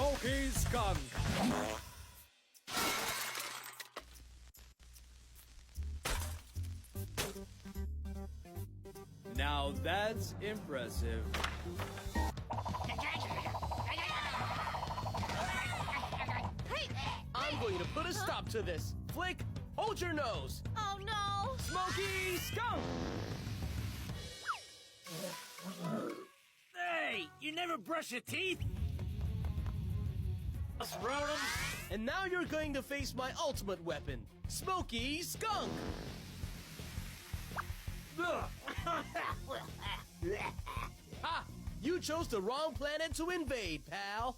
Smokey Skunk. Now that's impressive. I'm going to put a stop to this. Flick, hold your nose. Oh no! Smokey Skunk! Hey, you never brush your teeth? Us rodents. And now you're going to face my ultimate weapon, Smokey Skunk! Ha! You chose the wrong planet to invade, pal!